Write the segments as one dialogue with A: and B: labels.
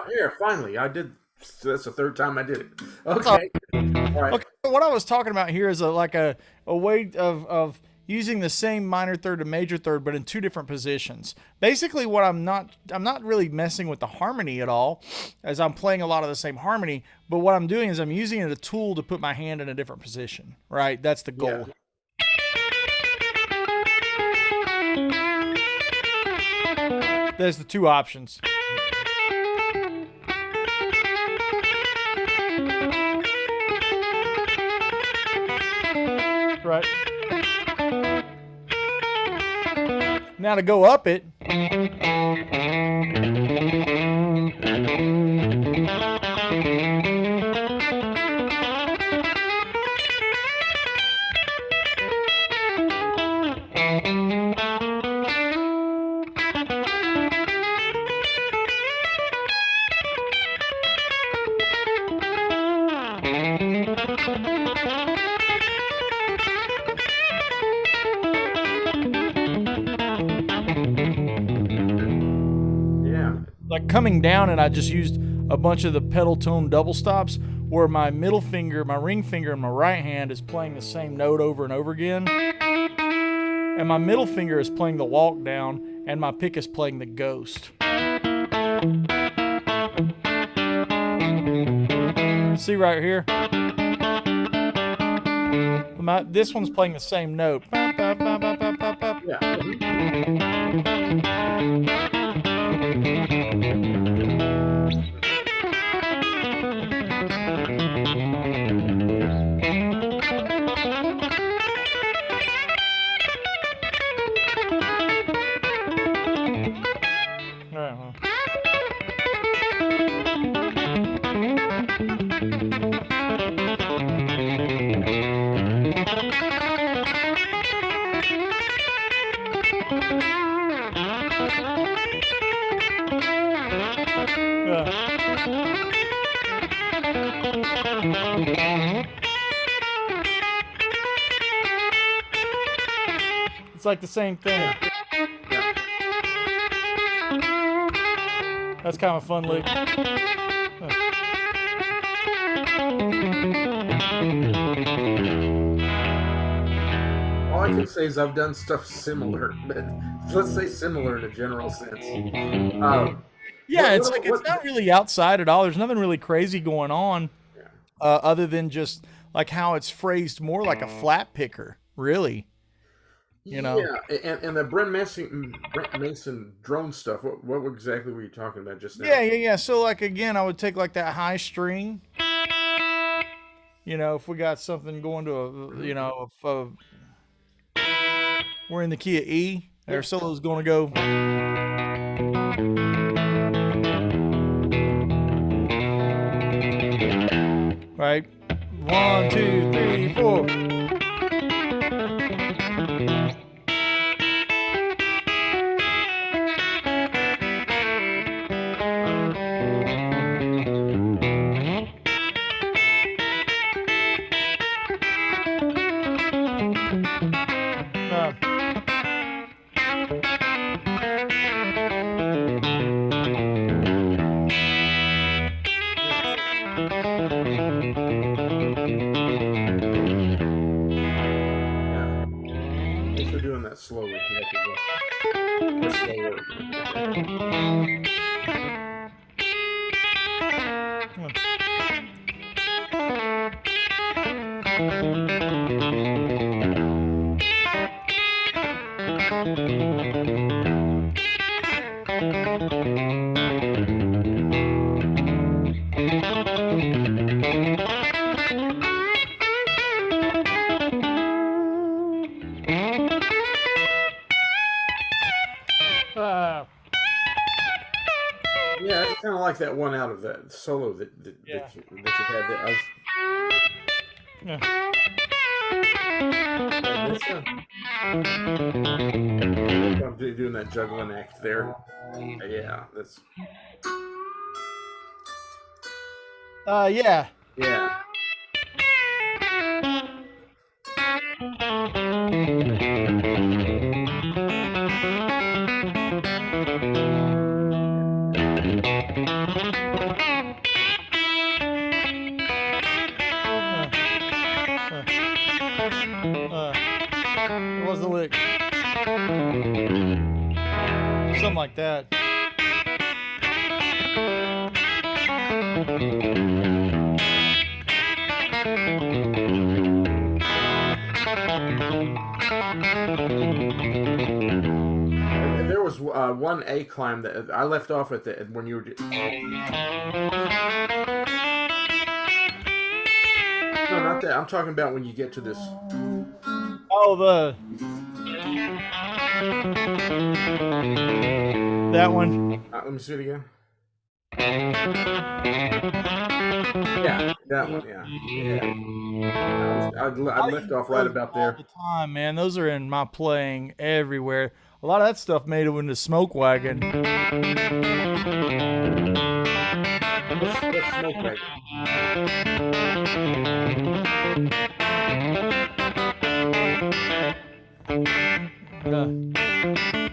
A: Here, finally, I did. That's the third time I did it.
B: That's all
A: Okay. All right.
B: Okay, so what I was talking about here is a way of using the same minor third and major third, but in two different positions. Basically, what I'm not really messing with the harmony at all, as I'm playing a lot of the same harmony. But what I'm doing is I'm using it as a tool to put my hand in a different position. Right, that's the
A: Yeah.
B: goal. There's the two options. Right. Now to go up it.
A: Yeah.
B: Like coming down, and I just used a bunch of the pedal tone double stops where my middle finger, my ring finger, and my right hand is playing the same note over and over again. And my middle finger is playing the walk down, and my pick is playing the ghost. See right here? This one's playing the same note.
A: Yeah.
B: It's like the same thing. That's kind of a fun lick.
A: All I can say is I've done stuff similar, but let's say similar in a general sense.
B: Yeah, it's like it's not really outside at all. There's nothing really crazy going on, other than just like how it's phrased more like a flat picker, really. You know?
A: Yeah, and the Brent Mason drone stuff. What exactly were you talking about just now?
B: Yeah. So like again, I would take like that high string. You know, if we got something going to a, you know, if we're in the key of E, our solo's going to go. Right? 1, 2, 3, 4.
A: Thanks for doing that slowly. Yeah, it's kind of like that one out of that solo that you had there. I'm doing that juggling act there. Yeah, that's.
B: Yeah.
A: Yeah. one A climb that I left off at the when you were. No, not that. I'm talking about when you get to this.
B: Oh, that one.
A: Let me see it again. Yeah, that one. Yeah, yeah. I
B: I
A: left
B: use
A: off right
B: those
A: about
B: all
A: there.
B: the time, man. Those are in my playing everywhere. A lot of that stuff made it into Smoke Wagon.
A: Let's smoke wagon.
B: Yeah.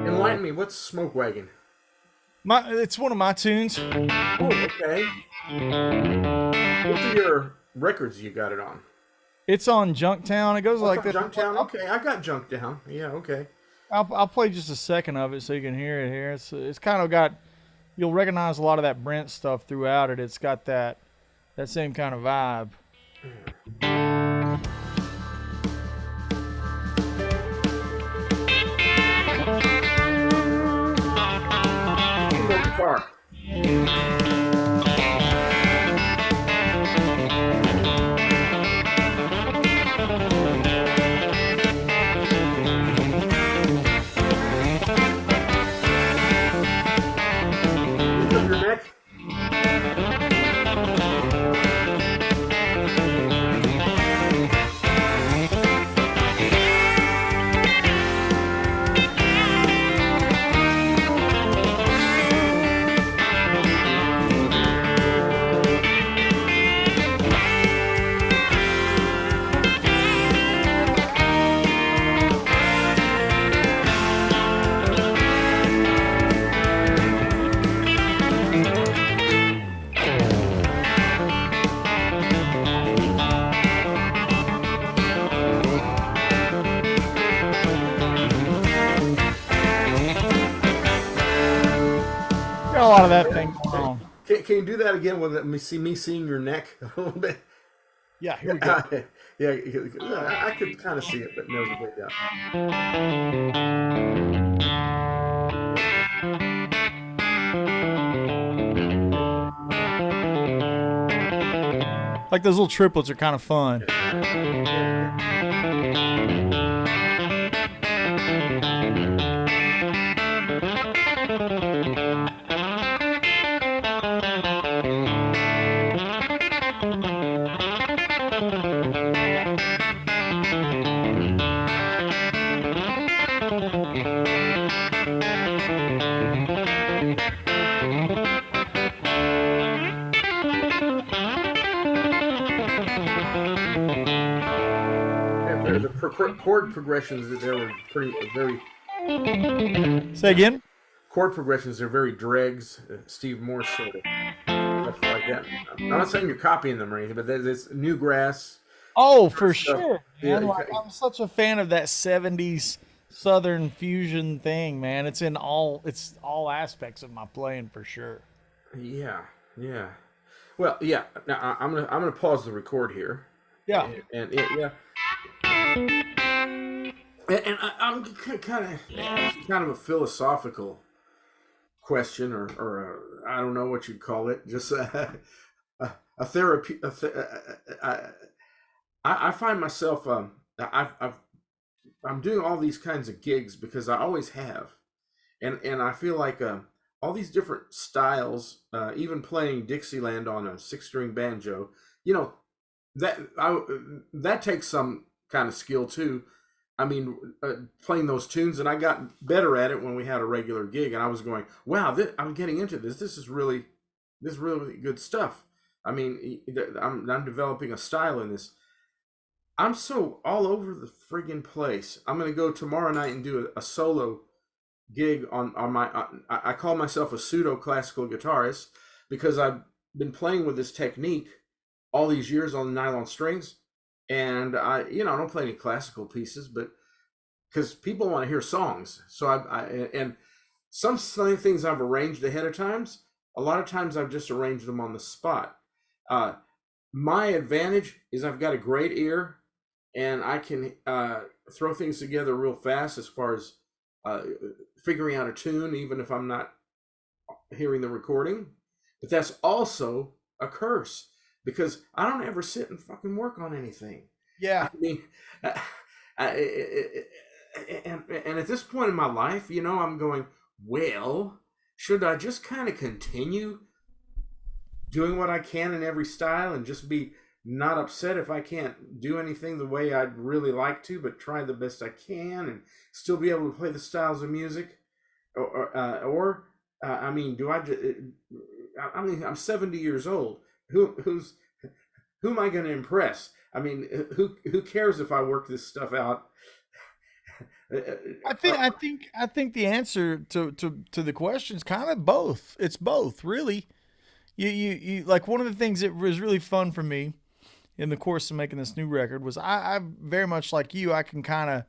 A: Enlighten me. What's smoke wagon?
B: It's one of my tunes.
A: Oh, okay. Which of your records you got it on?
B: It's on Junktown. It goes
A: Oh, it's
B: like
A: on
B: this.
A: Junktown. Okay, I got Junktown. Yeah, okay.
B: I'll play just a second of it so you can hear it here. It's kind of got, you'll recognize a lot of that Brent stuff throughout it. It's got that same kind of vibe.
A: Go guitar. Lift up your neck.
B: Got a lot of that thing going on.
A: Can you do that again with me seeing your neck a little bit?
B: Yeah, here we go.
A: Yeah, I could kind of see it, but no, way down.
B: Like those little triplets are kind of fun.
A: Chord progressions that there were very
B: Say again?
A: chord progressions are very dregs, Steve Morse sort of stuff like that. I'm not saying you're copying them or anything, but there's Newgrass.
B: Oh, for
A: Stuff.
B: sure,
A: Yeah,
B: man. Like, I'm such a fan of that '70s Southern fusion thing, man. It's all aspects of my playing for sure.
A: yeah, yeah. Well, yeah. Now I'm gonna pause the record here,
B: Yeah.
A: yeah, and I'm kind of a philosophical question, or I don't know what you'd call it, just a therapy. I find myself I'm doing all these kinds of gigs because I always have, and I feel like all these different styles, even playing Dixieland on a six-string banjo, you know, that takes some kind of skill too. I mean, playing those tunes, and I got better at it when we had a regular gig, and I was going, "Wow, I'm getting into this. This is really good stuff." I mean, I'm developing a style in this. I'm so all over the friggin' place. I'm gonna go tomorrow night and do a solo gig on my. I call myself a pseudo classical guitarist because I've been playing with this technique all these years on nylon strings, and I don't play any classical pieces, but because people want to hear songs. So and some things I've arranged ahead of times. A lot of times I've just arranged them on the spot. Uh, my advantage is I've got a great ear, and I can throw things together real fast as far as uh, figuring out a tune, even if I'm not hearing the recording. But that's also a curse because I don't ever sit and fucking work on anything. I
B: Yeah.
A: mean, I, and at this point in my life, I'm going, well, should I just kind of continue doing what I can in every style and just be not upset if I can't do anything the way I'd really like to, but try the best I can and still be able to play the styles of music? Or I mean, do I? I mean, I'm 70 years old. Who am I going to impress? I mean, who cares if I work this stuff out?
B: I think the answer to the question is kind of both. It's both, really. You like one of the things that was really fun for me in the course of making this new record was I very much like you. I can kind of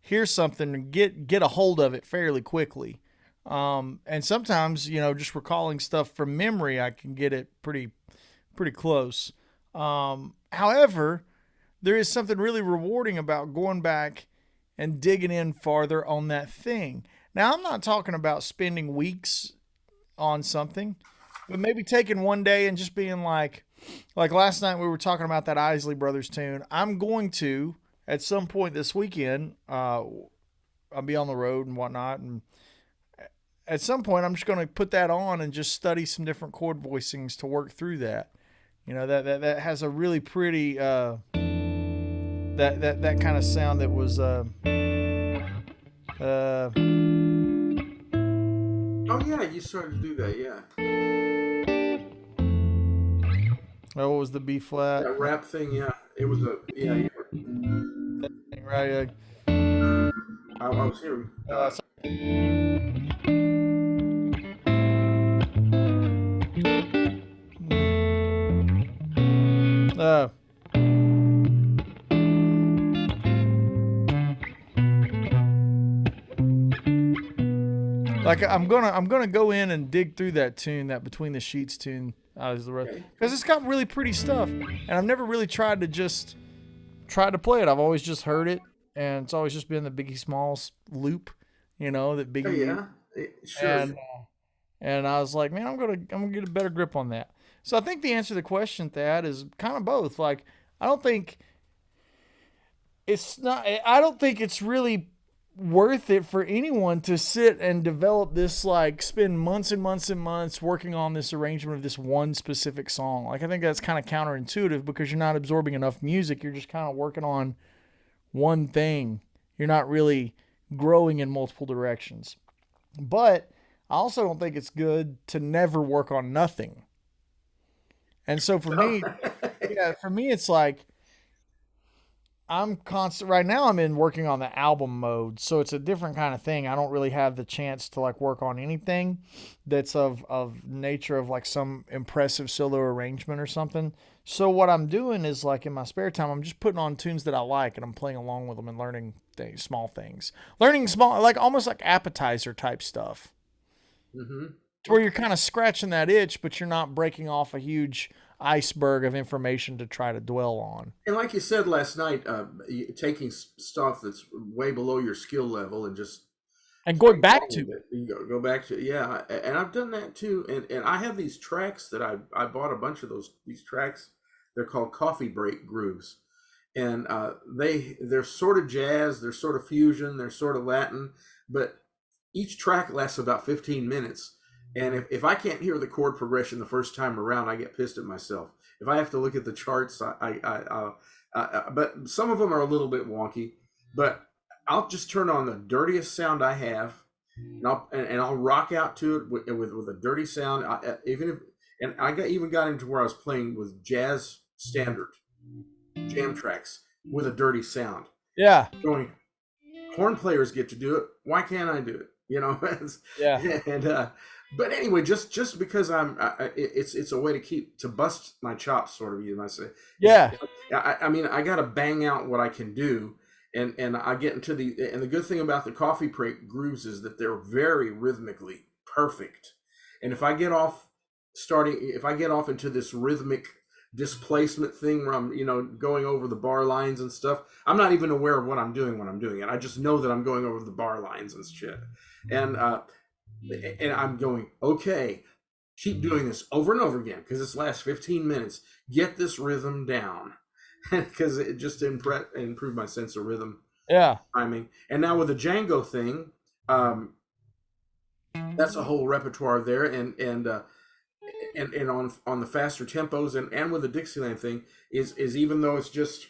B: hear something and get a hold of it fairly quickly. And sometimes, just recalling stuff from memory, I can get it pretty close. However, there is something really rewarding about going back and digging in farther on that thing. Now, I'm not talking about spending weeks on something, but maybe taking one day and just being like last night we were talking about that Isley Brothers tune. I'm going to at some point this weekend. I'll be on the road and whatnot, and at some point I'm just going to put that on and just study some different chord voicings to work through that. That has a really pretty that kind of sound that was uh
A: Oh yeah, you started to do that. Yeah,
B: what was the B flat?
A: that rap thing. Yeah, it was a yeah.
B: Right.
A: I was hearing.
B: Uh, like I'm gonna go in and dig through that tune, that Between the Sheets tune,
A: Okay.
B: because it's got really pretty stuff, and I've never really tried to play it. I've always just heard it, and it's always just been the Biggie Smalls loop, that
A: Oh
B: Biggie used,
A: yeah, sure.
B: and I was like, man, I'm gonna get a better grip on that. So I think the answer to the question, Thad, is kind of both. Like, I don't think it's not. I don't think it's really worth it for anyone to sit and develop this, like spend months and months and months working on this arrangement of this one specific song. Like, I think that's kind of counterintuitive because you're not absorbing enough music. You're just kind of working on one thing. You're not really growing in multiple directions. But I also don't think it's good to never work on nothing. And so for
A: Oh.
B: me, yeah, for me it's like I'm constant right now. I'm in working on the album mode, so it's a different kind of thing. I don't really have the chance to like work on anything that's of nature of like some impressive solo arrangement or something. So what I'm doing is like in my spare time, I'm just putting on tunes that I like and I'm playing along with them and learning small things, learning small, like almost like appetizer type stuff,
A: Hmm.
B: to where you're kind of scratching that itch, but you're not breaking off a huge iceberg of information to try to dwell on.
A: And like you said last night, taking stuff that's way below your skill level and just
B: And going
A: playing
B: back
A: along
B: to
A: with it. You go back to yeah, and I've done that too. And I have these tracks that I bought a bunch of these tracks. They're called coffee break grooves, and they're sort of jazz, they're sort of fusion, they're sort of Latin, but each track lasts about 15 minutes. And if I can't hear the chord progression the first time around, I get pissed at myself. If I have to look at the charts, but some of them are a little bit wonky. But I'll just turn on the dirtiest sound I have, and I'll rock out to it with a dirty sound. Even if and I even got into where I was playing with jazz standard jam tracks with a dirty sound,
B: yeah,
A: going, horn players get to do it. Why can't I do it?
B: yeah.
A: And But anyway, just because it's a way to bust my chops, sort of. You might say. It's,
B: Yeah.
A: I mean, I got to bang out what I can do, and I get into the good thing about the coffee break grooves is that they're very rhythmically perfect, and if I get off into this rhythmic displacement thing where I'm going over the bar lines and stuff, I'm not even aware of what I'm doing when I'm doing it. I just know that I'm going over the bar lines and shit, and I'm going, okay, keep doing this over and over again because this lasts 15 minutes. Get this rhythm down because it just improved my sense of rhythm
B: Yeah.
A: timing. And now with the Django thing, that's a whole repertoire there, and on the faster tempos and with the Dixieland thing is even though it's just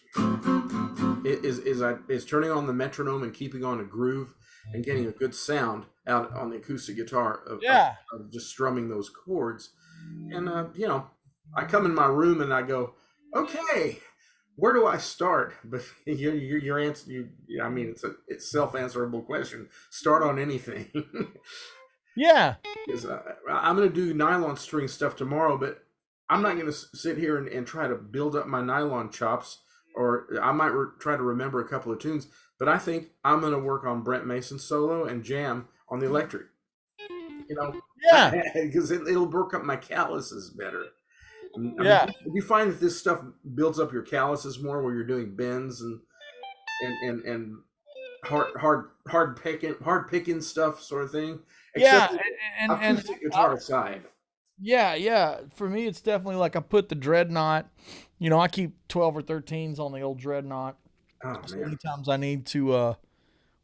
A: is turning on the metronome and keeping on a groove and getting a good sound out on the acoustic guitar
B: Yeah.
A: of just strumming those chords. And I come in my room and I go, okay, where do I start? But your answer, I mean, it's self-answerable question. Start on anything.
B: Yeah.
A: Because I'm going to do nylon string stuff tomorrow, but I'm not going to sit here and try to build up my nylon chops, or I might try to remember a couple of tunes. But I think I'm going to work on Brent Mason solo and jam on the electric.
B: Yeah.
A: Because it'll work up my calluses better. I mean,
B: Yeah.
A: you find that this stuff builds up your calluses more, where you're doing bends and hard picking stuff, sort of thing.
B: Yeah.
A: Except
B: And
A: acoustic guitar aside.
B: yeah, yeah. For me, it's definitely like I put the dreadnought. I keep 12 or 13s on the old dreadnought.
A: Oh
B: So
A: man.
B: anytimes I need to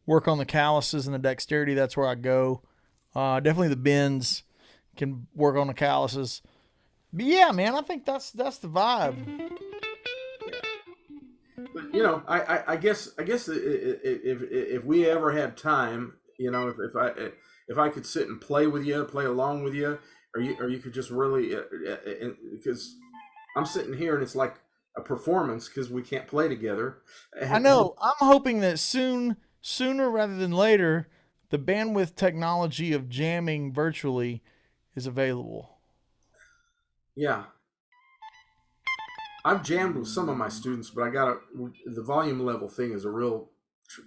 B: work on the calluses and the dexterity, that's where I go. Definitely the bends can work on the calluses. But yeah, man, I think that's the vibe.
A: But I guess if we ever had time, if I could sit and play with you, play along with you, or you could just really because I'm sitting here and it's like a performance because we can't play together.
B: I know. I'm hoping that sooner rather than later, the bandwidth technology of jamming virtually is available.
A: Yeah, I've jammed with some of my students, but the volume level thing is a real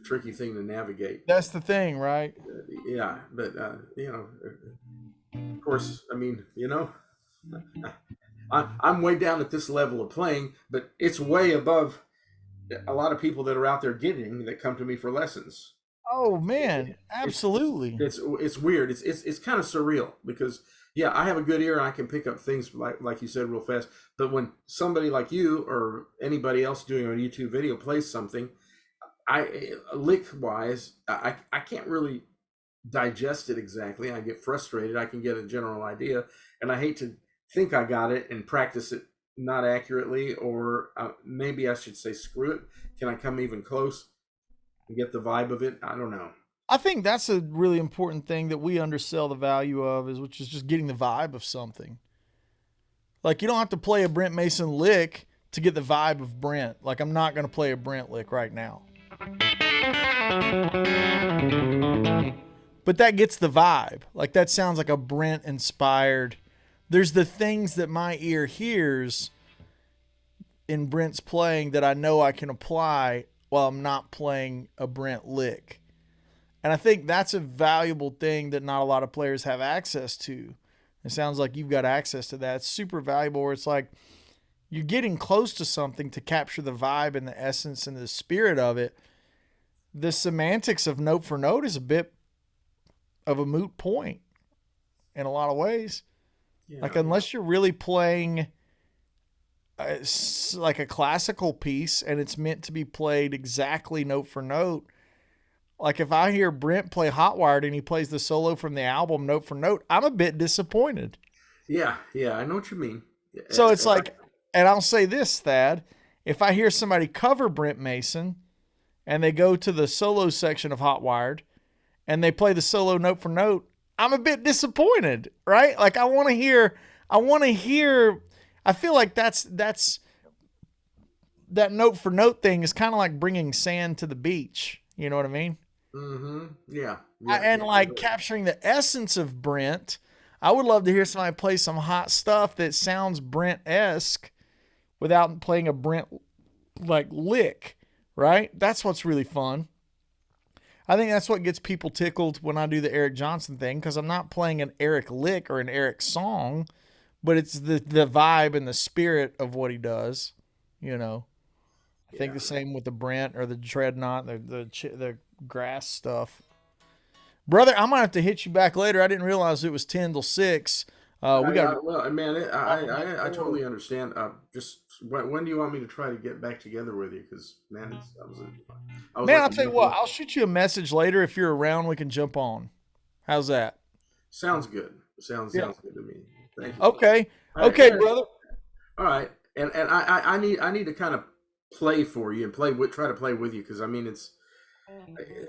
A: tricky thing to navigate.
B: That's the thing, right?
A: Yeah, but of course, I mean, I'm way down at this level of playing, but it's way above a lot of people that are out there that come to me for lessons.
B: Oh man,
A: It's
B: absolutely.
A: it's weird. It's kind of surreal because yeah, I have a good ear and I can pick up things like you said real fast. But when somebody like you or anybody else doing a YouTube video plays something, I lick wise, I can't really digest it exactly. I get frustrated. I can get a general idea, and I hate to think I got it and practice it not accurately, or maybe I should say, screw it. Can I come even close and get the vibe of it? I don't know.
B: I think that's a really important thing that we undersell the value of which is just getting the vibe of something. Like you don't have to play a Brent Mason lick to get the vibe of Brent. Like I'm not going to play a Brent lick right now. But that gets the vibe. Like that sounds like a Brent inspired. There's the things that my ear hears in Brent's playing that I know I can apply while I'm not playing a Brent lick. And I think that's a valuable thing that not a lot of players have access to. It sounds like you've got access to that. It's super valuable where it's like you're getting close to something to capture the vibe and the essence and the spirit of it. The semantics of note for note is a bit of a moot point in a lot of ways.
A: Yeah.
B: Like unless you're really playing like a classical piece and it's meant to be played exactly note for note. Like if I hear Brent play Hotwired and he plays the solo from the album note for note, I'm a bit disappointed.
A: Yeah, I know what you mean.
B: So it's like, and I'll say this, Thad, if I hear somebody cover Brent Mason and they go to the solo section of Hotwired and they play the solo note for note, I'm a bit disappointed, right? Like I want to hear, I feel like that's that note for note thing is kind of like bringing sand to the beach. You know what I mean?
A: Mm-hmm. Yeah.
B: And like capturing the essence of Brent, I would love to hear somebody play some hot stuff that sounds Brent-esque without playing a Brent like lick, right? That's what's really fun. I think that's what gets people tickled when I do the Eric Johnson thing, because I'm not playing an Eric lick or an Eric song, but it's the vibe and the spirit of what he does, you know. I think
A: Yeah.
B: the same with the Brent or the Dreadnought, the grass stuff. Brother, I'm gonna have to hit you back later. I didn't realize it was 10 till 6. We got
A: Well, man, I totally understand. Just when do you want me to try to get back together with you? Because man, I was
B: man.
A: like
B: I'll
A: a
B: tell you
A: month
B: what.
A: away.
B: I'll shoot you a message later if you're around. We can jump on. How's that?
A: Sounds good.
B: Yeah.
A: Sounds good to me. Thank you.
B: Okay.
A: All right,
B: Okay,
A: yeah,
B: brother.
A: all right. And I need to kind of play for you and try to play with you because I mean it's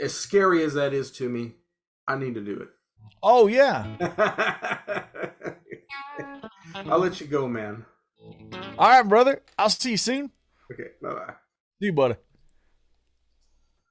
A: as scary as that is to me. I need to do
B: Oh yeah.
A: it. I'll let you go, man.
B: All right, brother. I'll see you soon.
A: Okay, bye bye.
B: See you, buddy.